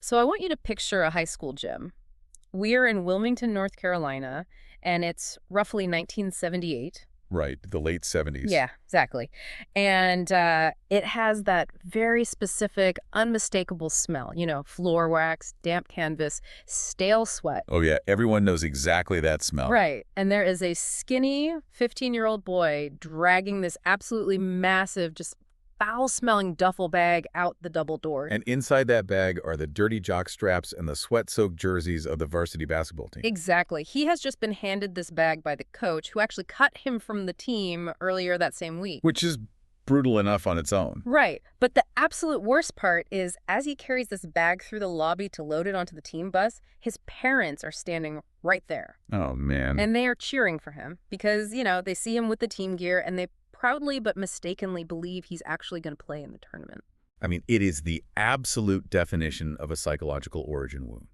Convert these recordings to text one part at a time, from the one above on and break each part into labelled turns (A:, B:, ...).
A: So I want you to picture a high school gym. We're in Wilmington, North Carolina, and it's roughly 1978.
B: Right, the late 70s.
A: Yeah, exactly. And it has that very specific, unmistakable smell. Floor wax, damp canvas, stale sweat.
B: Oh yeah, everyone knows exactly that smell.
A: Right. And there is a skinny 15-year-old boy dragging this absolutely massive, just foul-smelling duffel bag out the double doors.
B: And inside that bag are the dirty jock straps and the sweat-soaked jerseys of the varsity basketball team.
A: Exactly. He has just been handed this bag by the coach who actually cut him from the team earlier that same week.
B: Which is brutal enough on its own.
A: Right. But the absolute worst part is as he carries this bag through the lobby to load it onto the team bus, his parents are standing right there.
B: Oh, man.
A: And they are cheering for him because, they see him with the team gear and they proudly but mistakenly believe he's actually going to play in the tournament.
B: I mean, it is the absolute definition of a psychological origin wound.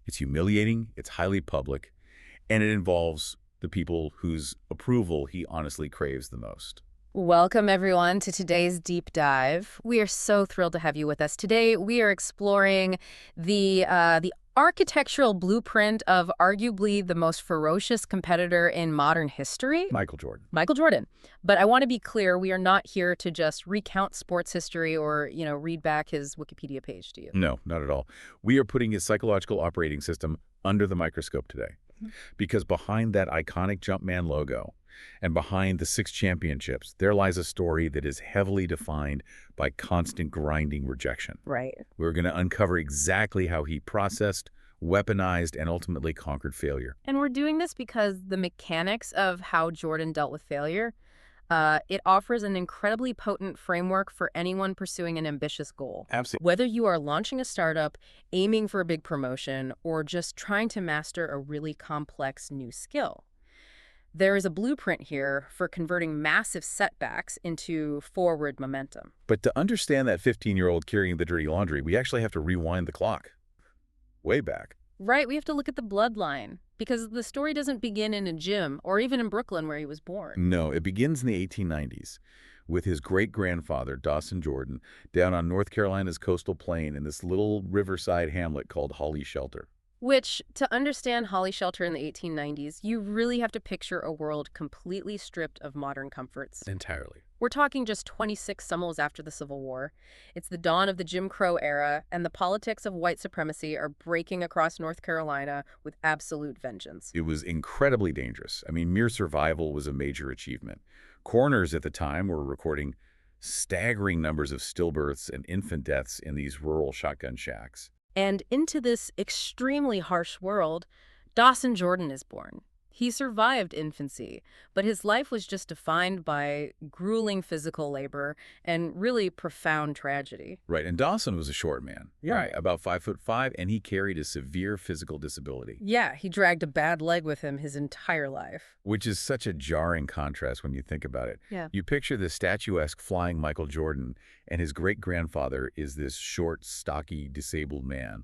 B: It's humiliating, it's highly public, and it involves the people whose approval he honestly craves the most.
A: Welcome, everyone, to today's deep dive. We are so thrilled to have you with us. Today, we are exploring the architectural blueprint of arguably the most ferocious competitor in modern history,
B: Michael Jordan.
A: Michael Jordan. But I want to be clear, we are not here to just recount sports history or, read back his Wikipedia page to you.
B: No, not at all. We are putting his psychological operating system under the microscope today. Because behind that iconic Jumpman logo and behind the 6 championships, there lies a story that is heavily defined by constant grinding rejection.
A: Right.
B: We're going to uncover exactly how he processed, weaponized, and ultimately conquered failure.
A: And we're doing this because the mechanics of how Jordan dealt with failure, it offers an incredibly potent framework for anyone pursuing an ambitious goal.
B: Absolutely.
A: Whether you are launching a startup, aiming for a big promotion, or just trying to master a really complex new skill. There is a blueprint here for converting massive setbacks into forward momentum.
B: But to understand that 15-year-old carrying the dirty laundry, we actually have to rewind the clock. Way back.
A: Right, we have to look at the bloodline, because the story doesn't begin in a gym or even in Brooklyn where he was born.
B: No, it begins in the 1890s with his great-grandfather, Dawson Jordan, down on North Carolina's coastal plain in this little riverside hamlet called Holly Shelter.
A: Which, to understand Holly Shelter in the 1890s, you really have to picture a world completely stripped of modern comforts.
B: Entirely.
A: We're talking just 26 summers after the Civil War. It's the dawn of the Jim Crow era, and the politics of white supremacy are breaking across North Carolina with absolute vengeance.
B: It was incredibly dangerous. I mean, mere survival was a major achievement. Coroners at the time were recording staggering numbers of stillbirths and infant deaths in these rural shotgun shacks.
A: And into this extremely harsh world, Dawson Jordan is born. He survived infancy, but his life was just defined by grueling physical labor and really profound tragedy.
B: Right, and Dawson was a short man,
A: Yeah.
B: right, about 5'5", and he carried a severe physical disability,
A: Yeah, he dragged a bad leg with him his entire life.
B: which is such a jarring contrast when you think about it.
A: Yeah.
B: You picture the statuesque flying Michael Jordan, and his great-grandfather is this short, stocky, disabled man.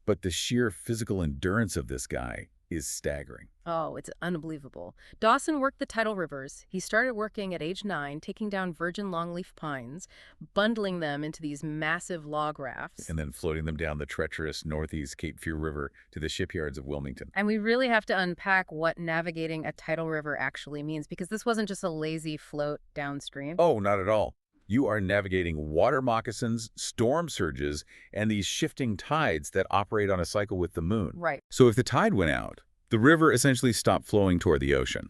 B: But the sheer physical endurance of this guy is staggering.
A: Oh, it's unbelievable. Dawson worked the tidal rivers. He started working at age 9, taking down virgin longleaf pines, bundling them into these massive log rafts.
B: And then floating them down the treacherous northeast Cape Fear River to the shipyards of Wilmington.
A: And we really have to unpack what navigating a tidal river actually means, because this wasn't just a lazy float downstream.
B: Oh, not at all. You are navigating water moccasins, storm surges, and these shifting tides that operate on a cycle with the moon.
A: Right.
B: So if the tide went out, the river essentially stopped flowing toward the ocean.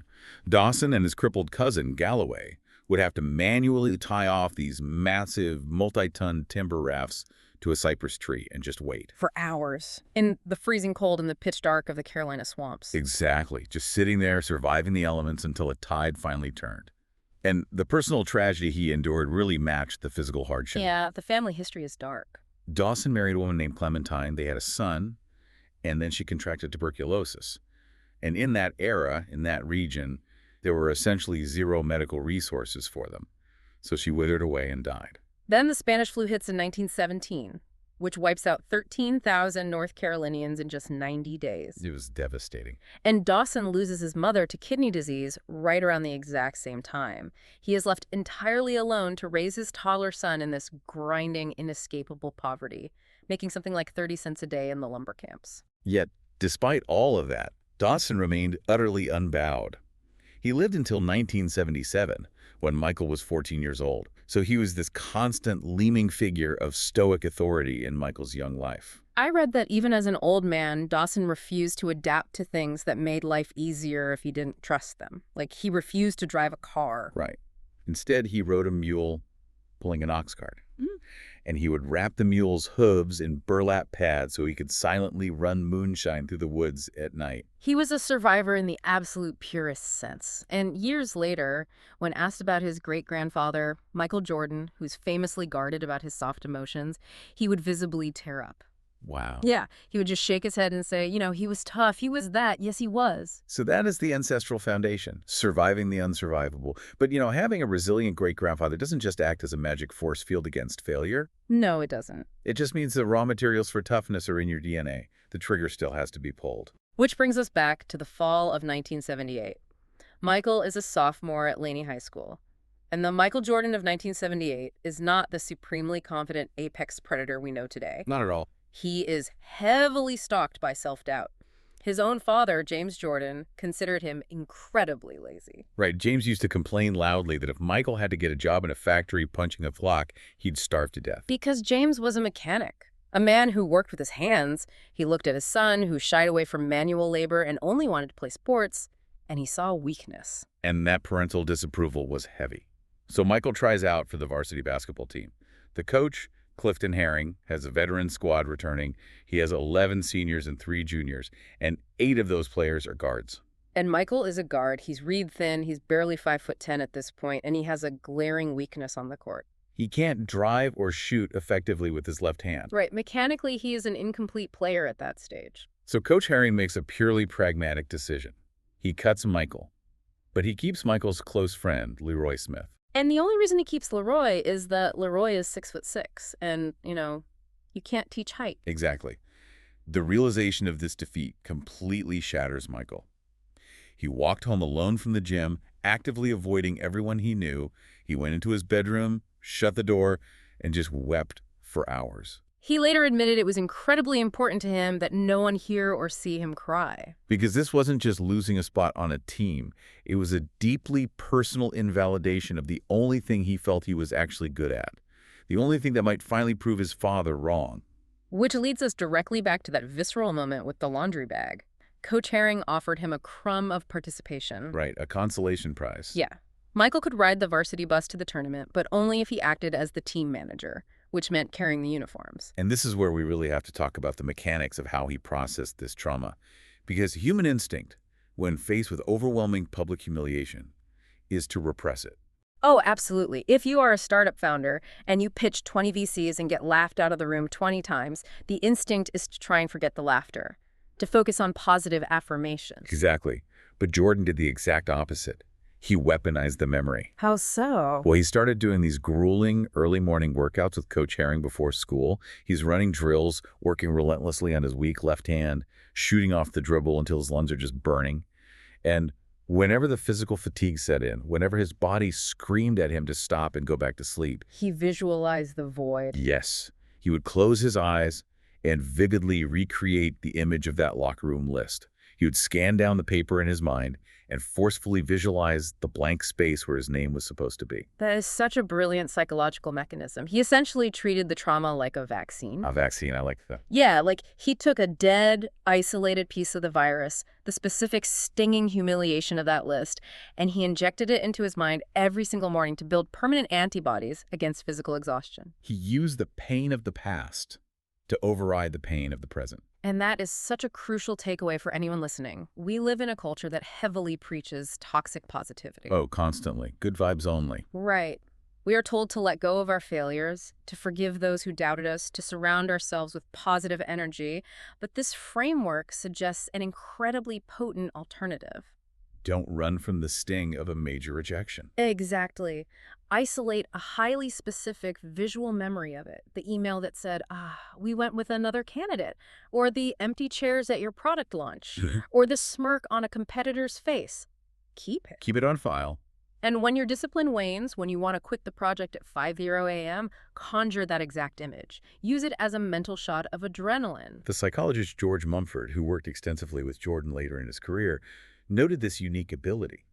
B: Dawson and his crippled cousin, Galloway, would have to manually tie off these massive, multi-ton timber rafts to a cypress tree and just wait.
A: For hours. In the freezing cold and the pitch dark of the Carolina swamps.
B: Exactly. Just sitting there, surviving the elements until a tide finally turned. And the personal tragedy he endured really matched the physical hardship.
A: Yeah, the family history is dark.
B: Dawson married a woman named Clementine. They had a son, and then she contracted tuberculosis. And in that era, in that region, there were essentially zero medical resources for them. So she withered away and died.
A: Then the Spanish flu hits in 1917, which wipes out 13,000 North Carolinians in just 90 days.
B: It was devastating.
A: And Dawson loses his mother to kidney disease right around the exact same time. He is left entirely alone to raise his toddler son in this grinding, inescapable poverty. making something like 30 cents a day in the lumber camps.
B: Yet, despite all of that, Dawson remained utterly unbowed. He lived until 1977, when Michael was 14 years old, so he was this constant leading figure of stoic authority in Michael's young life.
A: I read that even as an old man, Dawson refused to adapt to things that made life easier if he didn't trust them. Like, he refused to drive a car.
B: Right. Instead, he rode a mule pulling an ox cart. And he would wrap the mule's hooves in burlap pads so he could silently run moonshine through the woods at night.
A: He was a survivor in the absolute purest sense. And years later, when asked about his great-grandfather, Michael Jordan, who's famously guarded about his soft emotions, he would visibly tear up.
B: Wow.
A: Yeah, he would just shake his head and say, he was tough, he was that, yes, he was.
B: So that is the ancestral foundation, surviving the unsurvivable. But, having a resilient great-grandfather doesn't just act as a magic force field against failure.
A: No, it doesn't.
B: It just means the raw materials for toughness are in your DNA. The trigger still has to be pulled.
A: Which brings us back to the fall of 1978. Michael is a sophomore at Laney High School. And the Michael Jordan of 1978 is not the supremely confident apex predator we know today.
B: Not at all.
A: He is heavily stalked by self-doubt. His own father, James Jordan, considered him incredibly lazy.
B: Right. James used to complain loudly that if Michael had to get a job in a factory punching a clock, he'd starve to death.
A: Because James was a mechanic, a man who worked with his hands. He looked at his son, who shied away from manual labor and only wanted to play sports, and he saw weakness.
B: And that parental disapproval was heavy. So Michael tries out for the varsity basketball team. The coach, Clifton Herring, has a veteran squad returning. He has 11 seniors and 3 juniors, and 8 of those players are guards.
A: And Michael is a guard. He's reed thin. He's barely 5'10" at this point, and he has a glaring weakness on the court.
B: He can't drive or shoot effectively with his left hand.
A: Right. Mechanically, he is an incomplete player at that stage.
B: So Coach Herring makes a purely pragmatic decision. He cuts Michael, but he keeps Michael's close friend, Leroy Smith.
A: And the only reason he keeps Leroy is that Leroy is 6'6", and, you can't teach height.
B: Exactly. The realization of this defeat completely shatters Michael. He walked home alone from the gym, actively avoiding everyone he knew. He went into his bedroom, shut the door, and just wept for hours.
A: He later admitted it was incredibly important to him that no one hear or see him cry.
B: Because this wasn't just losing a spot on a team. It was a deeply personal invalidation of the only thing he felt he was actually good at. The only thing that might finally prove his father wrong.
A: Which leads us directly back to that visceral moment with the laundry bag. Coach Herring offered him a crumb of participation.
B: Right, a consolation prize.
A: Yeah. Michael could ride the varsity bus to the tournament, but only if he acted as the team manager, which meant carrying the uniforms.
B: And this is where we really have to talk about the mechanics of how he processed this trauma. Because human instinct, when faced with overwhelming public humiliation, is to repress it.
A: Oh, absolutely. If you are a startup founder and you pitch 20 VCs and get laughed out of the room 20 times, the instinct is to try and forget the laughter, to focus on positive affirmations.
B: Exactly. But Jordan did the exact opposite. He weaponized the memory.
A: How so?
B: Well, he started doing these grueling early morning workouts with Coach Herring before school. He's running drills, working relentlessly on his weak left hand, shooting off the dribble until his lungs are just burning. And whenever the physical fatigue set in, whenever his body screamed at him to stop and go back to sleep,
A: He visualized the void.
B: yes, he would close his eyes and vividly recreate the image of that locker room list. He would scan down the paper in his mind and forcefully visualize the blank space where his name was supposed to be.
A: That is such a brilliant psychological mechanism. He essentially treated the trauma like a vaccine.
B: A vaccine, I like that.
A: Yeah, like he took a dead, isolated piece of the virus, the specific stinging humiliation of that list, and he injected it into his mind every single morning to build permanent antibodies against physical exhaustion.
B: He used the pain of the past to override the pain of the present.
A: And that is such a crucial takeaway for anyone listening. We live in a culture that heavily preaches toxic positivity.
B: Oh, constantly. Good vibes only.
A: Right. We are told to let go of our failures, to forgive those who doubted us, to surround ourselves with positive energy. But this framework suggests an incredibly potent alternative.
B: Don't run from the sting of a major rejection.
A: Exactly. Isolate a highly specific visual memory of it. The email that said, we went with another candidate, or the empty chairs at your product launch, or the smirk on a competitor's face. Keep it.
B: Keep it on file,
A: And when your discipline wanes, when you want to quit the project at 5:00 a.m., conjure that exact image. Use it as a mental shot of adrenaline.
B: The psychologist George Mumford, who worked extensively with Jordan later in his career, noted this unique ability.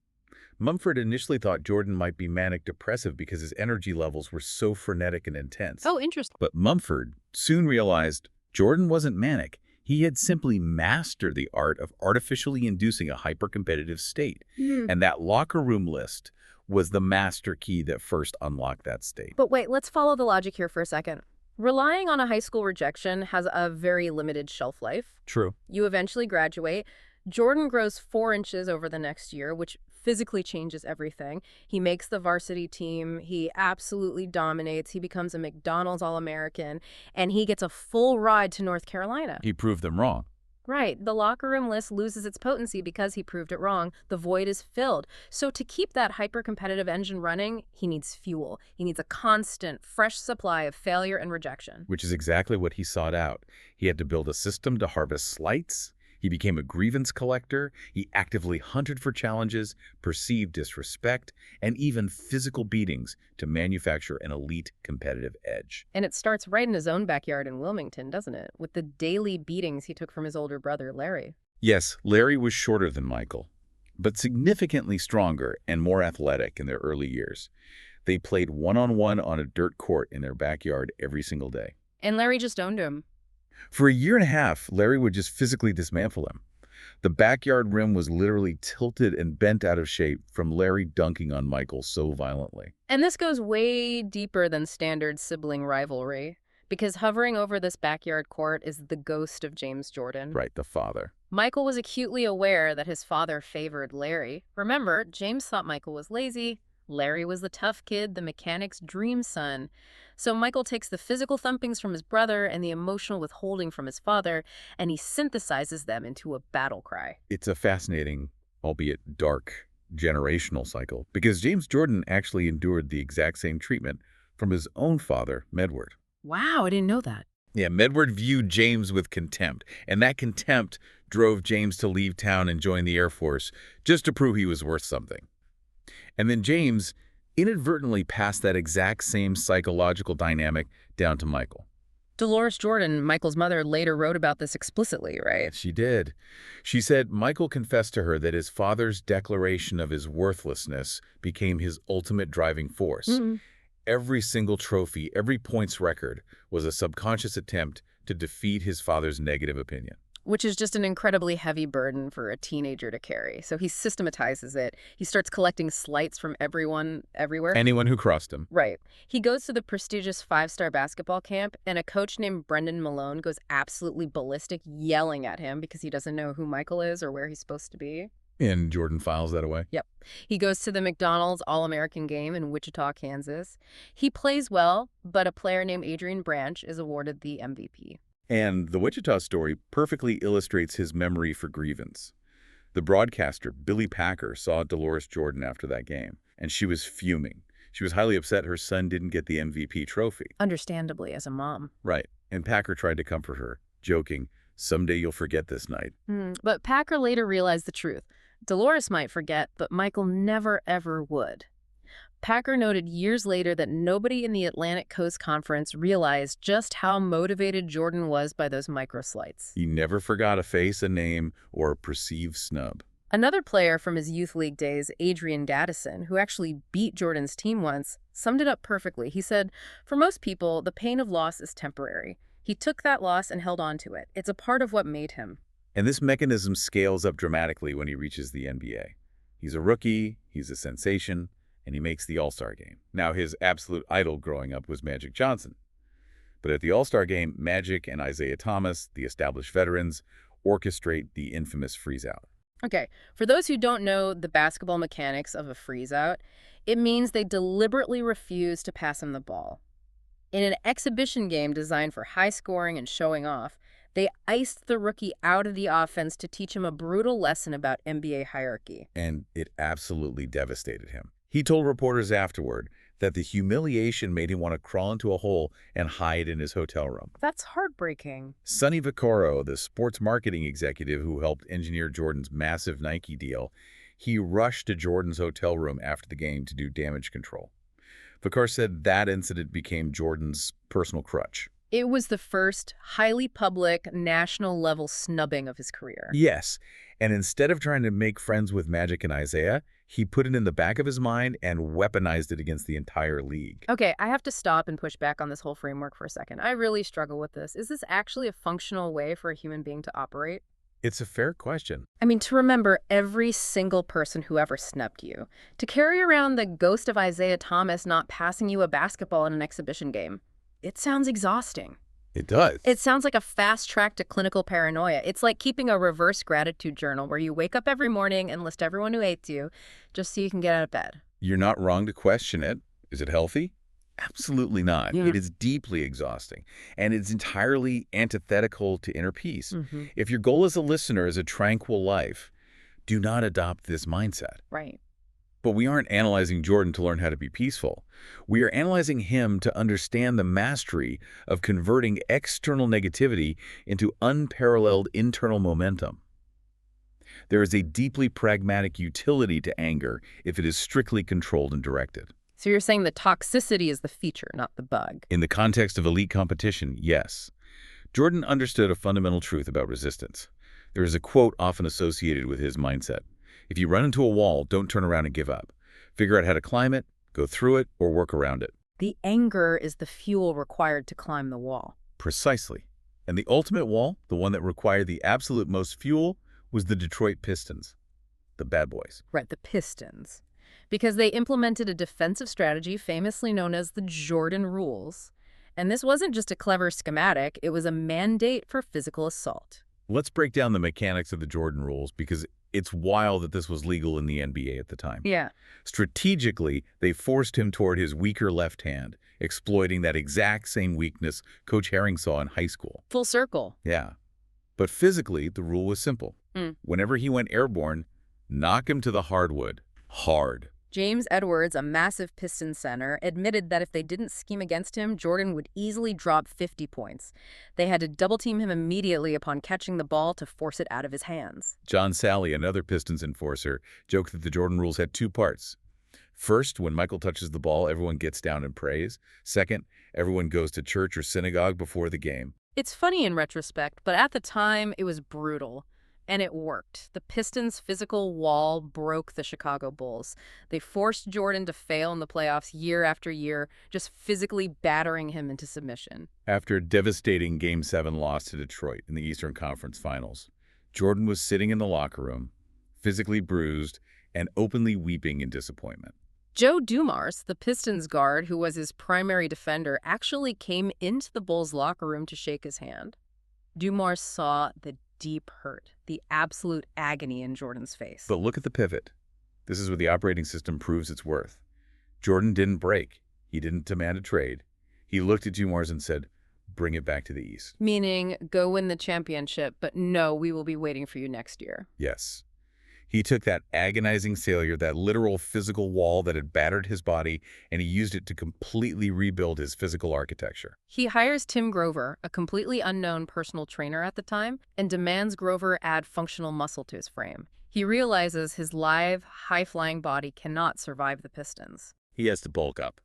B: Mumford initially thought Jordan might be manic-depressive because his energy levels were so frenetic and intense.
A: Oh, interesting.
B: But Mumford soon realized Jordan wasn't manic. He had simply mastered the art of artificially inducing a hyper-competitive state. And that locker room list was the master key that first unlocked that state.
A: But wait, let's follow the logic here for a second. Relying on a high school rejection has a very limited shelf life.
B: True.
A: You eventually graduate. Jordan grows 4 inches over the next year, which physically changes everything. He makes the varsity team. He absolutely dominates. He becomes a McDonald's All-American, and he gets a full ride to North Carolina.
B: He proved them wrong.
A: Right. The locker room list loses its potency because he proved it wrong. The void is filled. So to keep that hyper-competitive engine running, he needs fuel. He needs a constant, fresh supply of failure and rejection.
B: Which is exactly what he sought out. He had to build a system to harvest slights. He became a grievance collector. He actively hunted for challenges, perceived disrespect, and even physical beatings to manufacture an elite competitive edge.
A: And it starts right in his own backyard in Wilmington, doesn't it? With the daily beatings he took from his older brother, Larry.
B: Yes, Larry was shorter than Michael, but significantly stronger and more athletic in their early years. They played one-on-one on a dirt court in their backyard every single day.
A: And Larry just owned him.
B: For a year and a half, Larry would just physically dismantle him. The backyard rim was literally tilted and bent out of shape from Larry dunking on Michael so violently.
A: And this goes way deeper than standard sibling rivalry, because hovering over this backyard court is the ghost of James Jordan.
B: Right, the father.
A: Michael was acutely aware that his father favored Larry. Remember, James thought Michael was lazy. Larry was the tough kid, the mechanic's dream son. So Michael takes the physical thumpings from his brother and the emotional withholding from his father, and he synthesizes them into a battle cry.
B: It's a fascinating, albeit dark, generational cycle, because James Jordan actually endured the exact same treatment from his own father, Medward.
A: Wow, I didn't know that.
B: Yeah, Medward viewed James with contempt, and that contempt drove James to leave town and join the Air Force just to prove he was worth something. And then James inadvertently passed that exact same psychological dynamic down to Michael.
A: Dolores Jordan, Michael's mother, later wrote about this explicitly, right?
B: She did. She said Michael confessed to her that his father's declaration of his worthlessness became his ultimate driving force. Every single trophy, every points record was a subconscious attempt to defeat his father's negative opinion.
A: Which is just an incredibly heavy burden for a teenager to carry. So he systematizes it. He starts collecting slights from everyone, everywhere.
B: Anyone who crossed him.
A: Right. He goes to the prestigious 5-star basketball camp, and a coach named Brendan Malone goes absolutely ballistic, yelling at him because he doesn't know who Michael is or where he's supposed to be.
B: And Jordan files that away.
A: Yep. He goes to the McDonald's All-American game in Wichita, Kansas. He plays well, but a player named Adrian Branch is awarded the MVP.
B: And the Wichita story perfectly illustrates his memory for grievance. The broadcaster, Billy Packer, saw Dolores Jordan after that game, and she was fuming. She was highly upset her son didn't get the MVP trophy.
A: Understandably, as a mom.
B: Right, and Packer tried to comfort her, joking, "Someday you'll forget this night."
A: But Packer later realized the truth. Dolores might forget, but Michael never, ever would. Packer noted years later that nobody in the Atlantic Coast Conference realized just how motivated Jordan was by those microslights.
B: He never forgot a face, a name, or a perceived snub.
A: Another player from his youth league days, Adrian Daddison, who actually beat Jordan's team once, summed it up perfectly. He said, "For most people, the pain of loss is temporary. He took that loss and held on to it. It's a part of what made him."
B: And this mechanism scales up dramatically when he reaches the NBA. He's a rookie, he's a sensation, and he makes the All-Star game. Now, his absolute idol growing up was Magic Johnson. But at the All-Star game, Magic and Isaiah Thomas, the established veterans, orchestrate the infamous freeze-out.
A: Okay, for those who don't know the basketball mechanics of a freeze-out, it means they deliberately refuse to pass him the ball. In an exhibition game designed for high scoring and showing off, they iced the rookie out of the offense to teach him a brutal lesson about NBA hierarchy.
B: And it absolutely devastated him. He told reporters afterward that the humiliation made him want to crawl into a hole and hide in his hotel room.
A: That's heartbreaking.
B: Sonny Vaccaro, the sports marketing executive who helped engineer Jordan's massive Nike deal, He rushed to Jordan's hotel room after the game to do damage control. Vickar said that incident became Jordan's personal crutch.
A: It was the first highly public, national-level snubbing of his career.
B: Yes, and instead of trying to make friends with Magic and Isaiah, he put it in the back of his mind and weaponized it against the entire league.
A: Okay, I have to stop and push back on this whole framework for a second. I really struggle with this. Is this actually a functional way for a human being to operate?
B: It's a fair question.
A: I mean, to remember every single person who ever snubbed you, to carry around the ghost of Isaiah Thomas not passing you a basketball in an exhibition game. It sounds exhausting.
B: It does.
A: It sounds like a fast track to clinical paranoia. It's like keeping a reverse gratitude journal where you wake up every morning and list everyone who hates you just so you can get out of bed.
B: You're not wrong to question it. Is it healthy? Absolutely not.
A: Yeah.
B: It is deeply exhausting, and it's entirely antithetical to inner peace. If your goal as a listener is a tranquil life, do not adopt this mindset.
A: Right.
B: But we aren't analyzing Jordan to learn how to be peaceful. We are analyzing him to understand the mastery of converting external negativity into unparalleled internal momentum. There is a deeply pragmatic utility to anger if it is strictly controlled and directed.
A: So you're saying the toxicity is the feature, not the bug.
B: In the context of elite competition, yes. Jordan understood a fundamental truth about resistance. There is a quote often associated with his mindset. If you run into a wall, don't turn around and give up. Figure out how to climb it, go through it, or work around it.
A: The anger is the fuel required to climb the wall.
B: Precisely. And the ultimate wall, the one that required the absolute most fuel, was the Detroit Pistons, the bad boys.
A: Right, the Pistons. Because they implemented a defensive strategy famously known as the Jordan Rules. And this wasn't just a clever schematic, it was a mandate for physical assault.
B: Let's break down the mechanics of the Jordan Rules because it's wild that this was legal in the NBA at the time.
A: Yeah.
B: Strategically, they forced him toward his weaker left hand, exploiting that exact same weakness Coach Herring saw in high school.
A: Full circle.
B: Yeah. But physically, the rule was simple. Whenever he went airborne, knock him to the hardwood. Hard.
A: James Edwards, a massive Pistons center, admitted that if they didn't scheme against him, Jordan would easily drop 50 points. They had to double-team him immediately upon catching the ball to force it out of his hands.
B: John Sally, another Pistons enforcer, joked that the Jordan Rules had two parts. First, when Michael touches the ball, everyone gets down and prays. Second, everyone goes to church or synagogue before the game.
A: It's funny in retrospect, but at the time, it was brutal. And it worked. The Pistons' physical wall broke the Chicago Bulls. They forced Jordan to fail in the playoffs year after year, just physically battering him into submission.
B: After a devastating Game 7 loss to Detroit in the Eastern Conference Finals, Jordan was sitting in the locker room, physically bruised and openly weeping in disappointment.
A: Joe Dumars, the Pistons guard who was his primary defender, actually came into the Bulls' locker room to shake his hand. Dumars saw the deep hurt, the absolute agony in Jordan's face.
B: But look at the pivot. This is where the operating system proves its worth. Jordan didn't break. He didn't demand a trade. He looked at Dumars and said, "Bring it back to the East."
A: Meaning, go win the championship, but no, we will be waiting for you next year.
B: Yes. He took that agonizing failure, that literal physical wall that had battered his body, and he used it to completely rebuild his physical architecture.
A: He hires Tim Grover, a completely unknown personal trainer at the time, and demands Grover add functional muscle to his frame. He realizes his live, high-flying body cannot survive the Pistons.
B: He has to bulk up.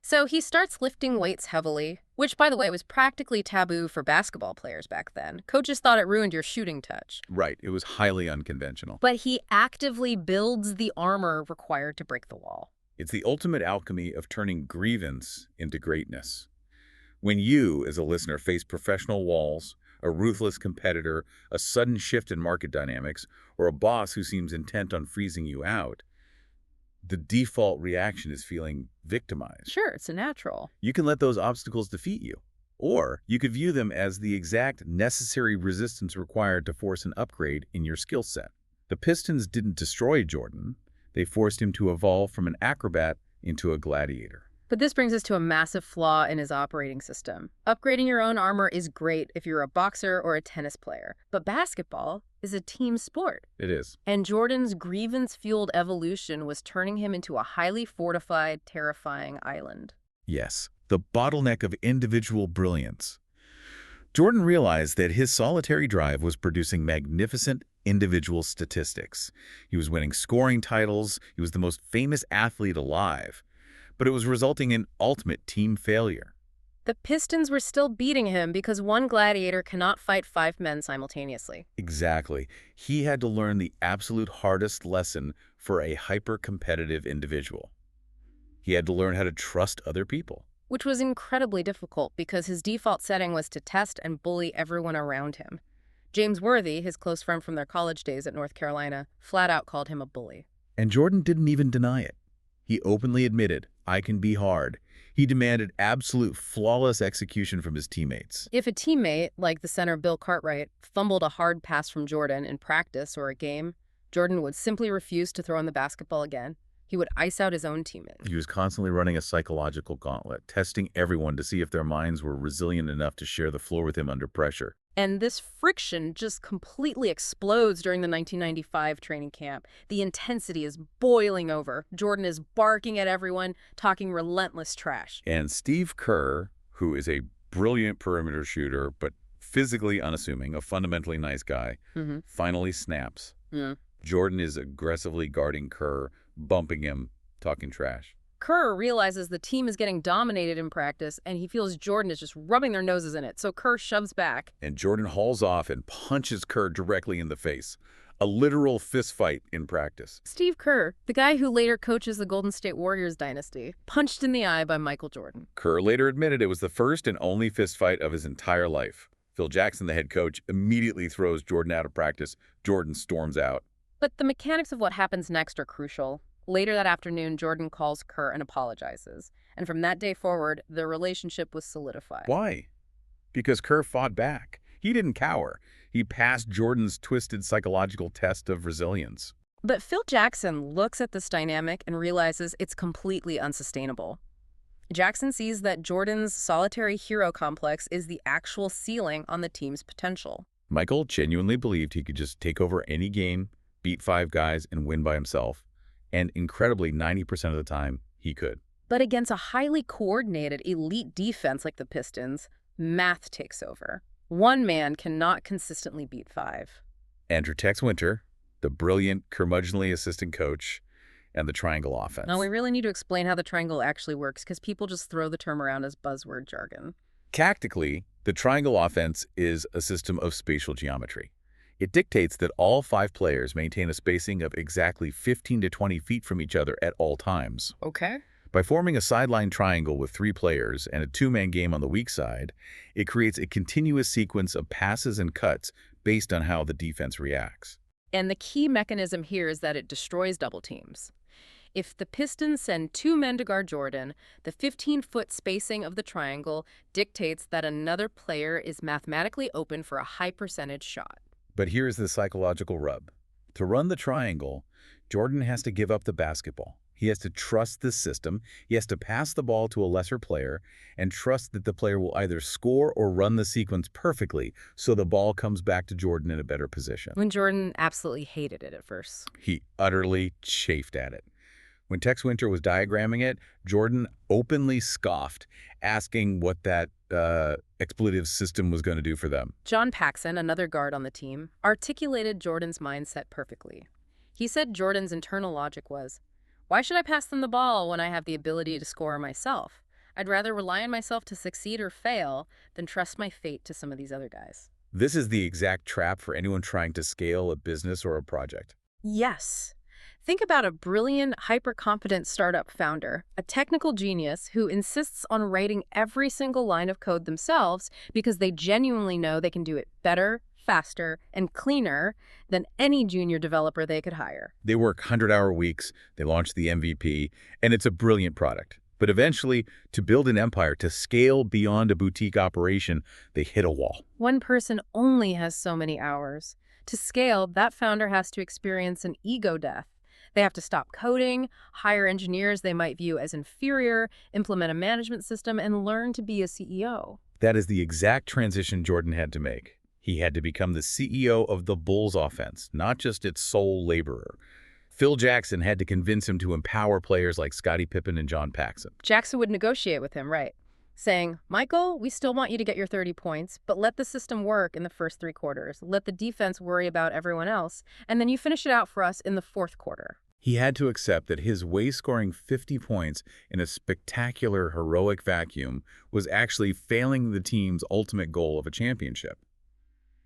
A: So he starts lifting weights heavily, which, by the way, was practically taboo for basketball players back then. Coaches thought it ruined your shooting touch.
B: Right. It was highly unconventional.
A: But he actively builds the armor required to break the wall.
B: It's the ultimate alchemy of turning grievance into greatness. When you, as a listener, face professional walls, a ruthless competitor, a sudden shift in market dynamics, or a boss who seems intent on freezing you out, the default reaction is feeling victimized.
A: Sure, it's a natural.
B: You can let those obstacles defeat you, or you could view them as the exact necessary resistance required to force an upgrade in your skill set. The Pistons didn't destroy Jordan. They forced him to evolve from an acrobat into a gladiator.
A: But this brings us to a massive flaw in his operating system. Upgrading your own armor is great if you're a boxer or a tennis player, but basketball is a team sport.
B: It is.
A: And Jordan's grievance-fueled evolution was turning him into a highly fortified, terrifying island.
B: Yes, the bottleneck of individual brilliance. Jordan realized that his solitary drive was producing magnificent individual statistics. He was winning scoring titles, he was the most famous athlete alive, but it was resulting in ultimate team failure.
A: The Pistons were still beating him because one gladiator cannot fight 5 men simultaneously.
B: Exactly. He had to learn the absolute hardest lesson for a hyper-competitive individual. He had to learn how to trust other people.
A: Which was incredibly difficult because his default setting was to test and bully everyone around him. James Worthy, his close friend from their college days at North Carolina, flat out called him a bully.
B: And Jordan didn't even deny it. He openly admitted, "I can be hard." He demanded absolute flawless execution from his teammates.
A: If a teammate, like the center Bill Cartwright, fumbled a hard pass from Jordan in practice or a game, Jordan would simply refuse to throw in the basketball again. He would ice out his own teammate.
B: He was constantly running a psychological gauntlet, testing everyone to see if their minds were resilient enough to share the floor with him under pressure.
A: And this friction just completely explodes during the 1995 training camp. The intensity is boiling over. Jordan is barking at everyone, talking relentless trash.
B: And Steve Kerr, who is a brilliant perimeter shooter, but physically unassuming, a fundamentally nice guy, finally snaps. Jordan is aggressively guarding Kerr, bumping him, talking trash.
A: Kerr realizes the team is getting dominated in practice, and he feels Jordan is just rubbing their noses in it, so Kerr shoves back.
B: And Jordan hauls off and punches Kerr directly in the face. A literal fist fight in practice.
A: Steve Kerr, the guy who later coaches the Golden State Warriors dynasty, punched in the eye by Michael Jordan.
B: Kerr later admitted it was the first and only fist fight of his entire life. Phil Jackson, the head coach, immediately throws Jordan out of practice. Jordan storms out.
A: But the mechanics of what happens next are crucial. Later that afternoon, Jordan calls Kerr and apologizes. And from that day forward, their relationship was solidified.
B: Why? Because Kerr fought back. He didn't cower. He passed Jordan's twisted psychological test of resilience.
A: But Phil Jackson looks at this dynamic and realizes it's completely unsustainable. Jackson sees that Jordan's solitary hero complex is the actual ceiling on the team's potential.
B: Michael genuinely believed he could just take over any game, beat 5 guys, and win by himself. And incredibly, 90% of the time, he could.
A: But against a highly coordinated elite defense like the Pistons, math takes over. One man cannot consistently beat 5.
B: Enter Tex Winter, the brilliant, curmudgeonly assistant coach, and the triangle offense.
A: Now, we really need to explain how the triangle actually works because people just throw the term around as buzzword jargon.
B: Tactically, the triangle offense is a system of spatial geometry. It dictates that all 5 players maintain a spacing of exactly 15 to 20 feet from each other at all times.
A: Okay.
B: By forming a sideline triangle with 3 players and a 2-man game on the weak side, it creates a continuous sequence of passes and cuts based on how the defense reacts.
A: And the key mechanism here is that it destroys double teams. If the Pistons send 2 men to guard Jordan, the 15-foot spacing of the triangle dictates that another player is mathematically open for a high percentage shot.
B: But here's the psychological rub. To run the triangle, Jordan has to give up the basketball. He has to trust the system. He has to pass the ball to a lesser player and trust that the player will either score or run the sequence perfectly so the ball comes back to Jordan in a better position.
A: When Jordan absolutely hated it at first.
B: He utterly chafed at it. When Tex Winter was diagramming it, Jordan openly scoffed, asking what that expletive system was going to do for them.
A: John Paxson, another guard on the team, articulated Jordan's mindset perfectly. He said Jordan's internal logic was, "Why should I pass them the ball when I have the ability to score myself? I'd rather rely on myself to succeed or fail than trust my fate to some of these other guys."
B: This is the exact trap for anyone trying to scale a business or a project.
A: Yes. Think about a brilliant, hyper-competent startup founder, a technical genius who insists on writing every single line of code themselves because they genuinely know they can do it better, faster, and cleaner than any junior developer they could hire.
B: They work 100-hour weeks, they launch the MVP, and it's a brilliant product. But eventually, to build an empire, to scale beyond a boutique operation, they hit a wall.
A: One person only has so many hours. To scale, that founder has to experience an ego death. They have to stop coding, hire engineers they might view as inferior, implement a management system, and learn to be a CEO.
B: That is the exact transition Jordan had to make. He had to become the CEO of the Bulls offense, not just its sole laborer. Phil Jackson had to convince him to empower players like Scottie Pippen and John Paxson.
A: Jackson would negotiate with him, right? saying, Michael, we still want you to get your 30 points, but let the system work in the first 3 quarters. Let the defense worry about everyone else, and then you finish it out for us in the fourth quarter.
B: He had to accept that his way scoring 50 points in a spectacular, heroic vacuum was actually failing the team's ultimate goal of a championship.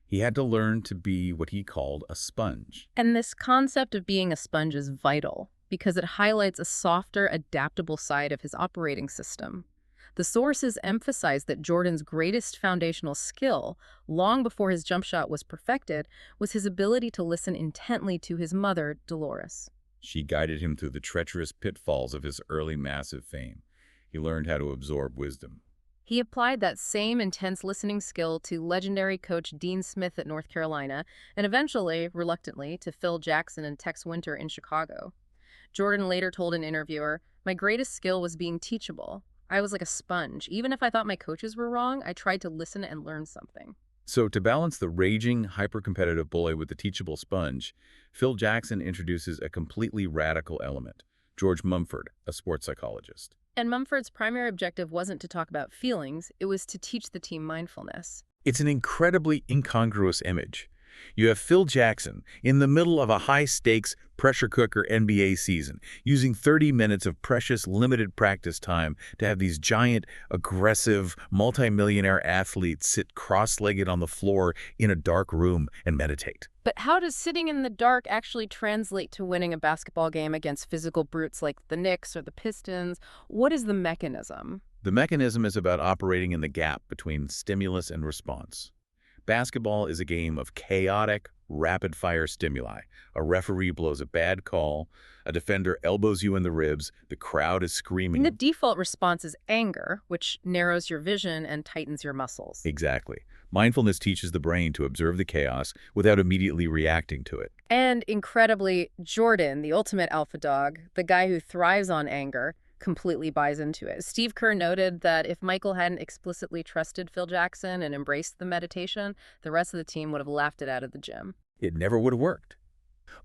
B: He had to learn to be what he called a sponge.
A: And this concept of being a sponge is vital because it highlights a softer, adaptable side of his operating system. The sources emphasize that Jordan's greatest foundational skill, long before his jump shot was perfected, was his ability to listen intently to his mother, Dolores.
B: She guided him through the treacherous pitfalls of his early massive fame. He learned how to absorb wisdom.
A: He applied that same intense listening skill to legendary coach Dean Smith at North Carolina, and eventually, reluctantly, to Phil Jackson and Tex Winter in Chicago. Jordan later told an interviewer, "My greatest skill was being teachable. I was like a sponge. Even if I thought my coaches were wrong, I tried to listen and learn something."
B: So to balance the raging, hyper-competitive bully with the teachable sponge, Phil Jackson introduces a completely radical element, George Mumford, a sports psychologist.
A: And Mumford's primary objective wasn't to talk about feelings, it was to teach the team mindfulness.
B: It's an incredibly incongruous image. You have Phil Jackson in the middle of a high-stakes pressure cooker NBA season, using 30 minutes of precious limited practice time to have these giant, aggressive, multimillionaire athletes sit cross-legged on the floor in a dark room and meditate.
A: But how does sitting in the dark actually translate to winning a basketball game against physical brutes like the Knicks or the Pistons? What is the mechanism?
B: The mechanism is about operating in the gap between stimulus and response. Basketball is a game of chaotic, rapid-fire stimuli. A referee blows a bad call, a defender elbows you in the ribs, the crowd is screaming.
A: And the default response is anger, which narrows your vision and tightens your muscles.
B: Exactly. Mindfulness teaches the brain to observe the chaos without immediately reacting to it.
A: And incredibly, Jordan, the ultimate alpha dog, the guy who thrives on anger, completely buys into it. Steve Kerr noted that if Michael hadn't explicitly trusted Phil Jackson and embraced the meditation, the rest of the team would have laughed it out of the gym.
B: It never would have worked.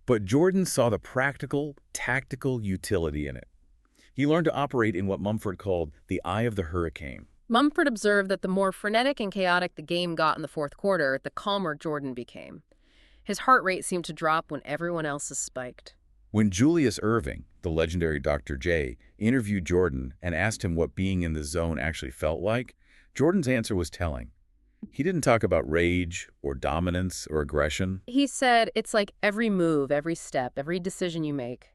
B: But Jordan saw the practical, tactical utility in it. He learned to operate in what Mumford called the eye of the hurricane.
A: Mumford observed that the more frenetic and chaotic the game got in the fourth quarter, the calmer Jordan became. His heart rate seemed to drop when everyone else's spiked.
B: When Julius Erving, the legendary Dr. J, interviewed Jordan and asked him what being in the zone actually felt like, Jordan's answer was telling. He didn't talk about rage or dominance or aggression.
A: He said, it's like every move, every step, every decision you make,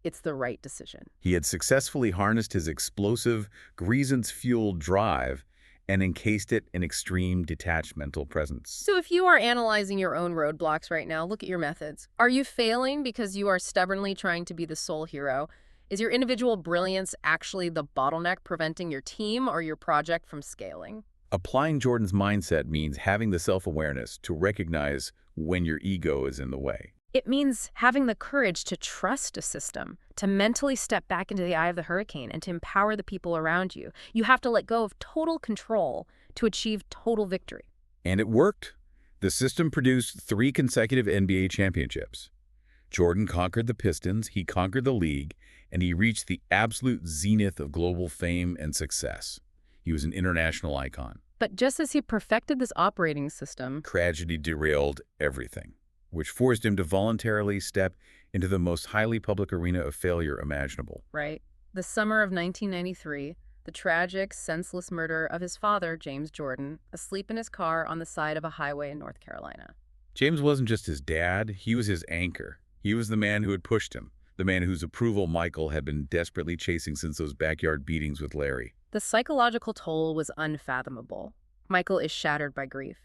A: it's the right decision.
B: He had successfully harnessed his explosive, grievance-fueled drive and encased it in extreme detached mental presence.
A: So if you are analyzing your own roadblocks right now, look at your methods. Are you failing because you are stubbornly trying to be the sole hero? Is your individual brilliance actually the bottleneck preventing your team or your project from scaling?
B: Applying Jordan's mindset means having the self-awareness to recognize when your ego is in the way.
A: It means having the courage to trust a system, to mentally step back into the eye of the hurricane, and to empower the people around you. You have to let go of total control to achieve total victory.
B: And it worked. The system produced 3 consecutive NBA championships. Jordan conquered the Pistons, he conquered the league, and he reached the absolute zenith of global fame and success. He was an international icon.
A: But just as he perfected this operating system,
B: tragedy derailed everything, which forced him to voluntarily step into the most highly public arena of failure imaginable.
A: right? The summer of 1993, the tragic, senseless murder of his father, James Jordan, asleep in his car on the side of a highway in North Carolina.
B: James wasn't just his dad, he was his anchor. He was the man who had pushed him, the man whose approval Michael had been desperately chasing since those backyard beatings with Larry.
A: The psychological toll was unfathomable. Michael is shattered by grief.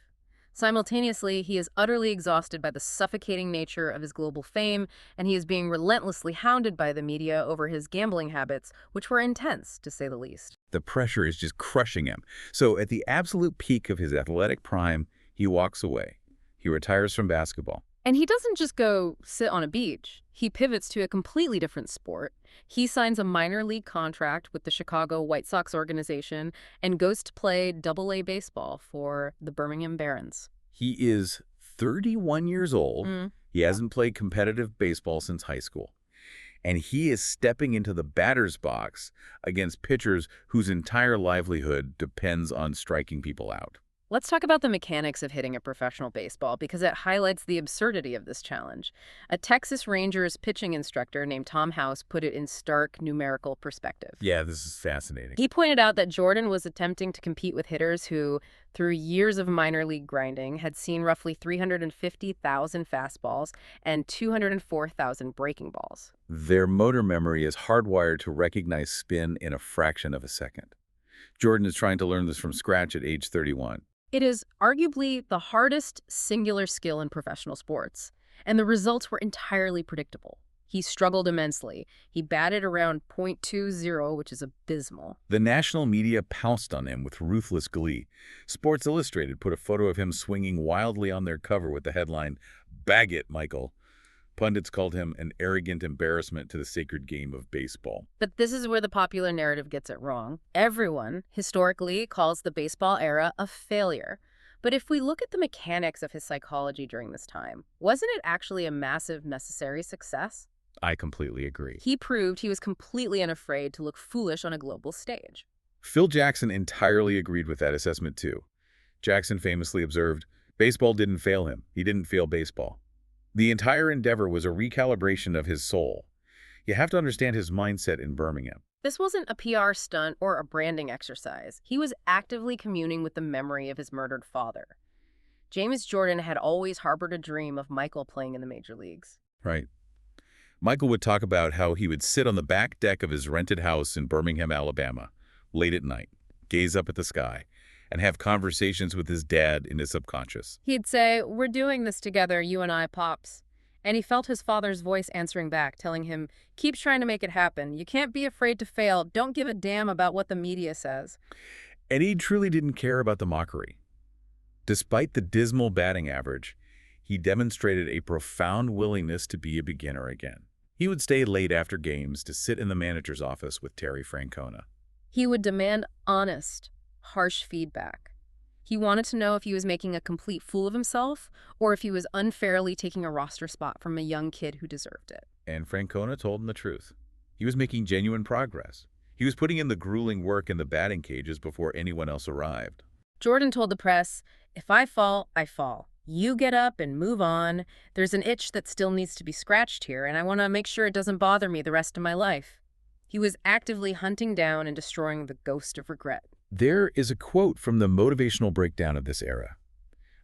A: Simultaneously, he is utterly exhausted by the suffocating nature of his global fame, and he is being relentlessly hounded by the media over his gambling habits, which were intense, to say the least.
B: The pressure is just crushing him. So at the absolute peak of his athletic prime, he walks away. He retires from basketball.
A: And he doesn't just go sit on a beach. He pivots to a completely different sport. He signs a minor league contract with the Chicago White Sox organization and goes to play Double-A baseball for the Birmingham Barons.
B: He is 31 years old.
A: Mm.
B: He hasn't played competitive baseball since high school. And he is stepping into the batter's box against pitchers whose entire livelihood depends on striking people out.
A: Let's talk about the mechanics of hitting a professional baseball because it highlights the absurdity of this challenge. A Texas Rangers pitching instructor named Tom House put it in stark numerical perspective.
B: Yeah, this is fascinating.
A: He pointed out that Jordan was attempting to compete with hitters who, through years of minor league grinding, had seen roughly 350,000 fastballs and 204,000 breaking balls.
B: Their motor memory is hardwired to recognize spin in a fraction of a second. Jordan is trying to learn this from scratch at age 31.
A: It is arguably the hardest singular skill in professional sports, and the results were entirely predictable. He struggled immensely. He batted around .20, which is abysmal.
B: The national media pounced on him with ruthless glee. Sports Illustrated put a photo of him swinging wildly on their cover with the headline, "Bag it, Michael." Pundits called him an arrogant embarrassment to the sacred game of baseball.
A: But this is where the popular narrative gets it wrong. Everyone, historically, calls the baseball era a failure. But if we look at the mechanics of his psychology during this time, wasn't it actually a massive necessary success?
B: I completely agree.
A: He proved he was completely unafraid to look foolish on a global stage.
B: Phil Jackson entirely agreed with that assessment too. Jackson famously observed, "Baseball didn't fail him. He didn't fail baseball." The entire endeavor was a recalibration of his soul. You have to understand his mindset in Birmingham.
A: This wasn't a PR stunt or a branding exercise. He was actively communing with the memory of his murdered father. James Jordan had always harbored a dream of Michael playing in the major leagues.
B: Right. Michael would talk about how he would sit on the back deck of his rented house in Birmingham, Alabama, late at night, gaze up at the sky, and have conversations with his dad in his subconscious.
A: He'd say, "We're doing this together, you and I, Pops." And he felt his father's voice answering back, telling him, "Keep trying to make it happen. You can't be afraid to fail. Don't give a damn about what the media says."
B: And he truly didn't care about the mockery. Despite the dismal batting average, he demonstrated a profound willingness to be a beginner again. He would stay late after games to sit in the manager's office with Terry Francona.
A: He would demand honest, harsh feedback. He wanted to know if he was making a complete fool of himself or if he was unfairly taking a roster spot from a young kid who deserved it.
B: And Francona told him the truth. He was making genuine progress. He was putting in the grueling work in the batting cages before anyone else arrived.
A: Jordan told the press, "If I fall, I fall. You get up and move on. There's an itch that still needs to be scratched here, and I want to make sure it doesn't bother me the rest of my life." He was actively hunting down and destroying the ghost of regret.
B: There is a quote from the motivational breakdown of this era.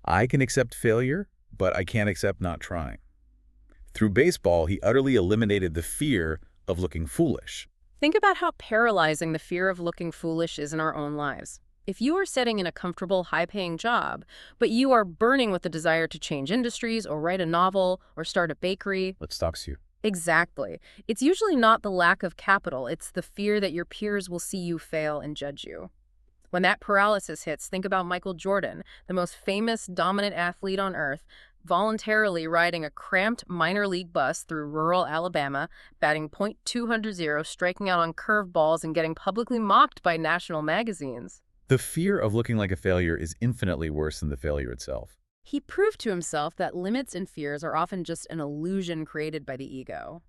B: "I can accept failure, but I can't accept not trying." Through baseball, he utterly eliminated the fear of looking foolish.
A: Think about how paralyzing the fear of looking foolish is in our own lives. If you are sitting in a comfortable, high-paying job, but you are burning with the desire to change industries or write a novel or start a bakery.
B: What stops you?
A: Exactly. It's usually not the lack of capital, it's the fear that your peers will see you fail and judge you. When that paralysis hits, think about Michael Jordan, the most famous, dominant athlete on earth, voluntarily riding a cramped minor league bus through rural Alabama, batting .200, striking out on curveballs, and getting publicly mocked by national magazines.
B: The fear of looking like a failure is infinitely worse than the failure itself.
A: He proved to himself that limits and fears are often just an illusion created by the ego.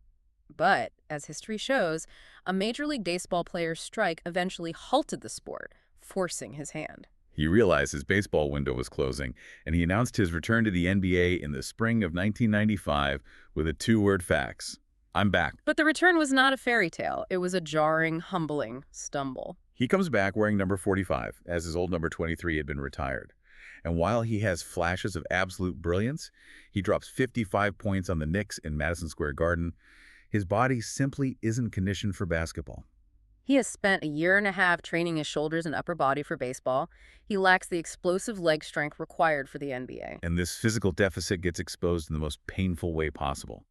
A: But, as history shows, a Major League Baseball player's strike eventually halted the sport, forcing his hand.
B: He realized his baseball window was closing, and he announced his return to the NBA in the spring of 1995 with a two-word fax: "I'm back."
A: But the return was not a fairy tale. It was a jarring, humbling stumble.
B: He comes back wearing number 45, as his old number 23 had been retired. And while he has flashes of absolute brilliance, he drops 55 points on the Knicks in Madison Square Garden. His body simply isn't conditioned for basketball.
A: He has spent a year and a half training his shoulders and upper body for baseball. He lacks the explosive leg strength required for the NBA.
B: And this physical deficit gets exposed in the most painful way possible.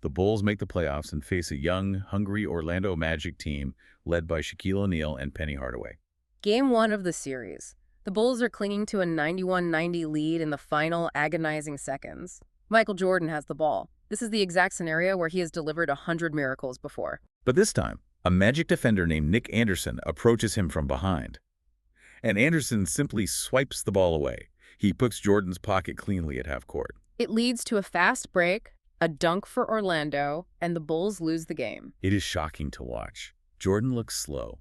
B: The Bulls make the playoffs and face a young, hungry Orlando Magic team led by Shaquille O'Neal and Penny Hardaway.
A: Game 1 of the series. The Bulls are clinging to a 91-90 lead in the final agonizing seconds. Michael Jordan has the ball. This is the exact scenario where he has delivered 100 miracles before.
B: But this time, a Magic defender named Nick Anderson approaches him from behind. And Anderson simply swipes the ball away. He puts Jordan's pocket cleanly at half court.
A: It leads to a fast break, A dunk for Orlando, and the Bulls lose the game.
B: It is shocking to watch. Jordan looks slow,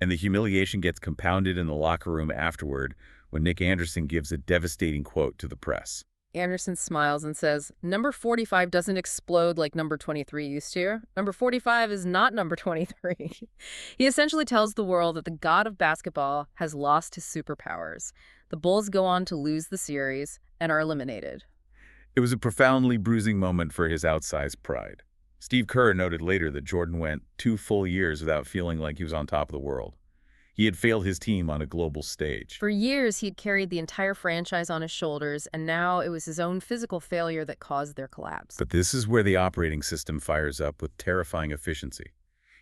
B: and the humiliation gets compounded in the locker room afterward when Nick Anderson gives a devastating quote to the press.
A: Anderson smiles and says, "Number 45 doesn't explode like number 23 used to. Number 45 is not number 23." He essentially tells the world that the god of basketball has lost his superpowers. The Bulls go on to lose the series and are eliminated.
B: It was a profoundly bruising moment for his outsized pride. Steve Kerr noted later that Jordan went 2 full years without feeling like he was on top of the world. He had failed his team on a global stage.
A: For years, he'd carried the entire franchise on his shoulders, and now it was his own physical failure that caused their collapse.
B: But this is where the operating system fires up with terrifying efficiency.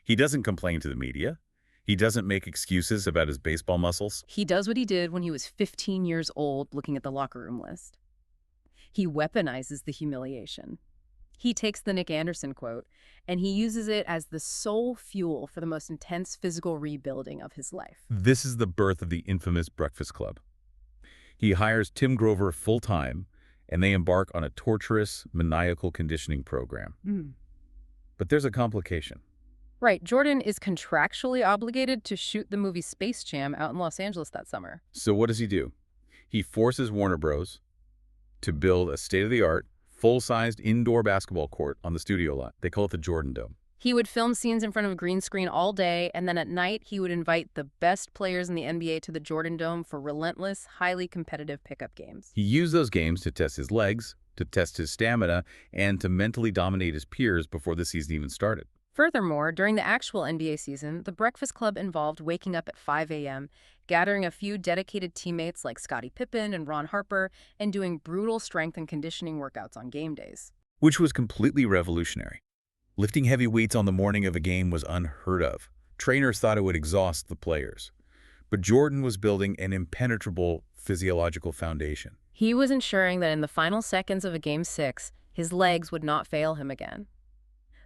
B: He doesn't complain to the media. He doesn't make excuses about his baseball muscles.
A: He does what he did when he was 15 years old looking at the locker room list. He weaponizes the humiliation. He takes the Nick Anderson quote, and he uses it as the sole fuel for the most intense physical rebuilding of his life.
B: This is the birth of the infamous Breakfast Club. He hires Tim Grover full-time, and they embark on a torturous, maniacal conditioning program. But there's a complication.
A: Right, Jordan is contractually obligated to shoot the movie Space Jam out in Los Angeles that summer.
B: So what does he do? He forces Warner Bros. To build a state-of-the-art, full-sized indoor basketball court on the studio lot. They call it the Jordan Dome.
A: He would film scenes in front of a green screen all day, and then at night he would invite the best players in the NBA to the Jordan Dome for relentless, highly competitive pickup games.
B: He used those games to test his legs, to test his stamina, and to mentally dominate his peers before the season even started.
A: Furthermore, during the actual NBA season, the Breakfast Club involved waking up at 5 a.m., gathering a few dedicated teammates like Scottie Pippen and Ron Harper, and doing brutal strength and conditioning workouts on game days.
B: Which was completely revolutionary. Lifting heavy weights on the morning of a game was unheard of. Trainers thought it would exhaust the players. But Jordan was building an impenetrable physiological foundation.
A: He was ensuring that in the final seconds of a Game 6, his legs would not fail him again.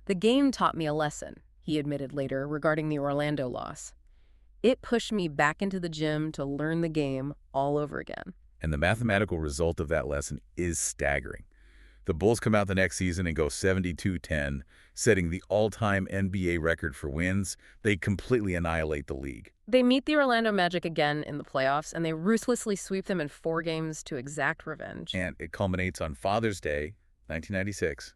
A: "The game taught me a lesson," he admitted later regarding the Orlando loss. "It pushed me back into the gym to learn the game all over again."
B: And the mathematical result of that lesson is staggering. The Bulls come out the next season and go 72-10, setting the all-time NBA record for wins. They completely annihilate the league.
A: They meet the Orlando Magic again in the playoffs, and they ruthlessly sweep them in 4 games to exact revenge.
B: And it culminates on Father's Day, 1996.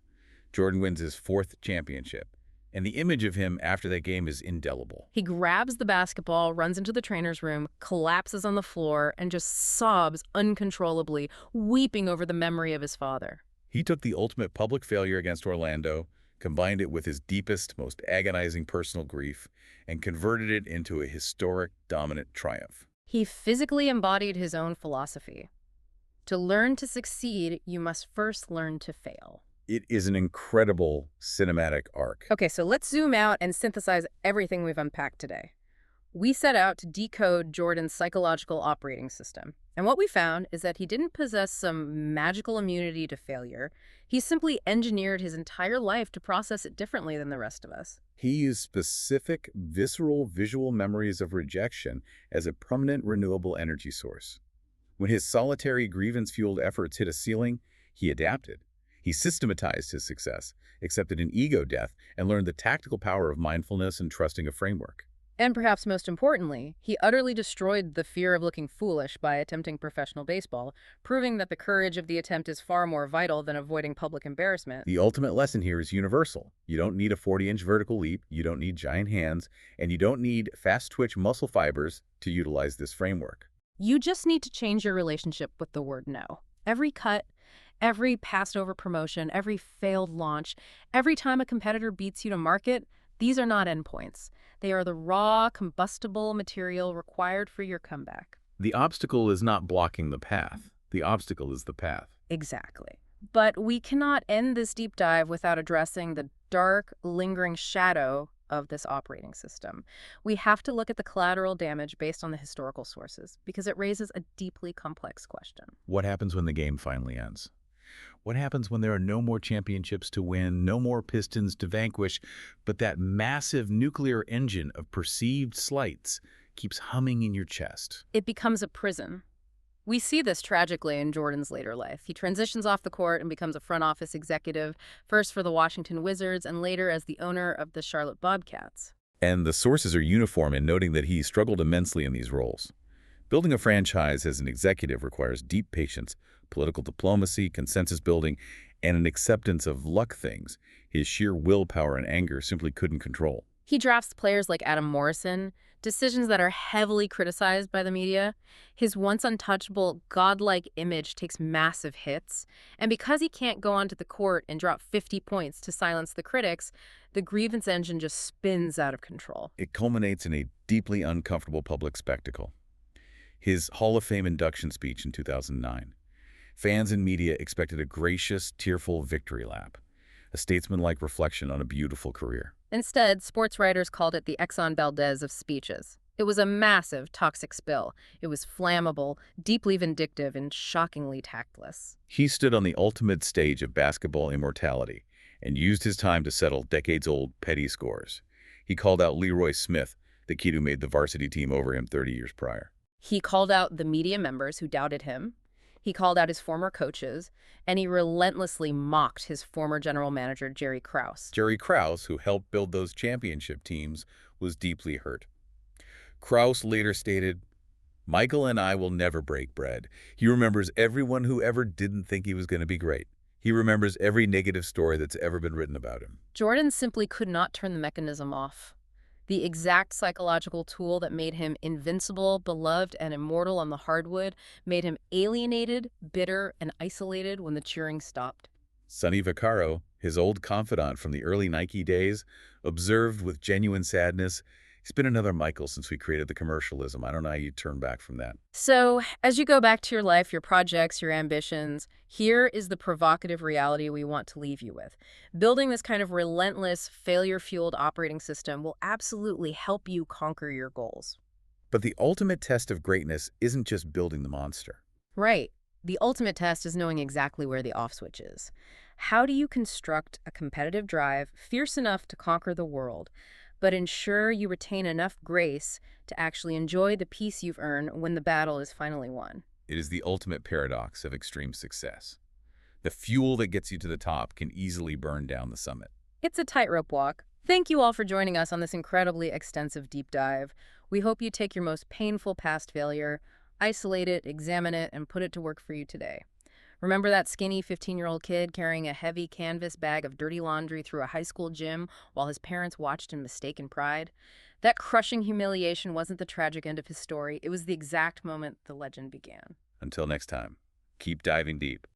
B: Jordan wins his 4th championship. And the image of him after that game is indelible.
A: He grabs the basketball, runs into the trainer's room, collapses on the floor, and just sobs uncontrollably, weeping over the memory of his father.
B: He took the ultimate public failure against Orlando, combined it with his deepest, most agonizing personal grief, and converted it into a historic, dominant triumph.
A: He physically embodied his own philosophy. To learn to succeed, you must first learn to fail.
B: It is an incredible cinematic arc.
A: Okay, so let's zoom out and synthesize everything we've unpacked today. We set out to decode Jordan's psychological operating system. And what we found is that he didn't possess some magical immunity to failure. He simply engineered his entire life to process it differently than the rest of us.
B: He used specific, visceral, visual memories of rejection as a permanent, renewable energy source. When his solitary, grievance-fueled efforts hit a ceiling, he adapted. He systematized his success, accepted an ego death, and learned the tactical power of mindfulness and trusting a framework.
A: And perhaps most importantly, he utterly destroyed the fear of looking foolish by attempting professional baseball, proving that the courage of the attempt is far more vital than avoiding public embarrassment.
B: The ultimate lesson here is universal. You don't need a 40-inch vertical leap, you don't need giant hands, and you don't need fast-twitch muscle fibers to utilize this framework.
A: You just need to change your relationship with the word no. Every cut, every passed over promotion, every failed launch, every time a competitor beats you to market, these are not endpoints. They are the raw, combustible material required for your comeback.
B: The obstacle is not blocking the path. The obstacle is the path.
A: Exactly. But we cannot end this deep dive without addressing the dark, lingering shadow of this operating system. We have to look at the collateral damage based on the historical sources, because it raises a deeply complex question.
B: What happens when the game finally ends? What happens when there are no more championships to win, no more Pistons to vanquish, but that massive nuclear engine of perceived slights keeps humming in your chest?
A: It becomes a prison. We see this tragically in Jordan's later life. He transitions off the court and becomes a front office executive, first for the Washington Wizards and later as the owner of the Charlotte Bobcats.
B: And the sources are uniform in noting that he struggled immensely in these roles. Building a franchise as an executive requires deep patience, political diplomacy, consensus building, and an acceptance of luck things his sheer willpower and anger simply couldn't control.
A: He drafts players like Adam Morrison, decisions that are heavily criticized by the media. His once untouchable, godlike image takes massive hits, and because he can't go onto the court and drop 50 points to silence the critics, the grievance engine just spins out of control.
B: It culminates in a deeply uncomfortable public spectacle. His Hall of Fame induction speech in 2009. Fans and media expected a gracious, tearful victory lap, a statesman-like reflection on a beautiful career.
A: Instead, sports writers called it the Exxon Valdez of speeches. It was a massive, toxic spill. It was flammable, deeply vindictive, and shockingly tactless.
B: He stood on the ultimate stage of basketball immortality and used his time to settle decades-old petty scores. He called out Leroy Smith, the kid who made the varsity team over him 30 years prior.
A: He called out the media members who doubted him. He called out his former coaches, and he relentlessly mocked his former general manager, Jerry Krause.
B: Jerry Krause, who helped build those championship teams, was deeply hurt. Krause later stated, "Michael and I will never break bread. He remembers everyone who ever didn't think he was going to be great. He remembers every negative story that's ever been written about him."
A: Jordan simply could not turn the mechanism off. The exact psychological tool that made him invincible, beloved, and immortal on the hardwood made him alienated, bitter, and isolated when the cheering stopped.
B: Sonny Vaccaro, his old confidant from the early Nike days, observed with genuine sadness, "He's been another Michael since we created the commercialism. I don't know how you turn back from that."
A: So, as you go back to your life, your projects, your ambitions, here is the provocative reality we want to leave you with. Building this kind of relentless, failure-fueled operating system will absolutely help you conquer your goals.
B: But the ultimate test of greatness isn't just building the monster.
A: Right. The ultimate test is knowing exactly where the off switch is. How do you construct a competitive drive fierce enough to conquer the world, but ensure you retain enough grace to actually enjoy the peace you've earned when the battle is finally won?
B: It is the ultimate paradox of extreme success. The fuel that gets you to the top can easily burn down the summit.
A: It's a tightrope walk. Thank you all for joining us on this incredibly extensive deep dive. We hope you take your most painful past failure, isolate it, examine it, and put it to work for you today. Remember that skinny 15-year-old kid carrying a heavy canvas bag of dirty laundry through a high school gym while his parents watched in mistaken pride? That crushing humiliation wasn't the tragic end of his story. It was the exact moment the legend began.
B: Until next time, keep diving deep.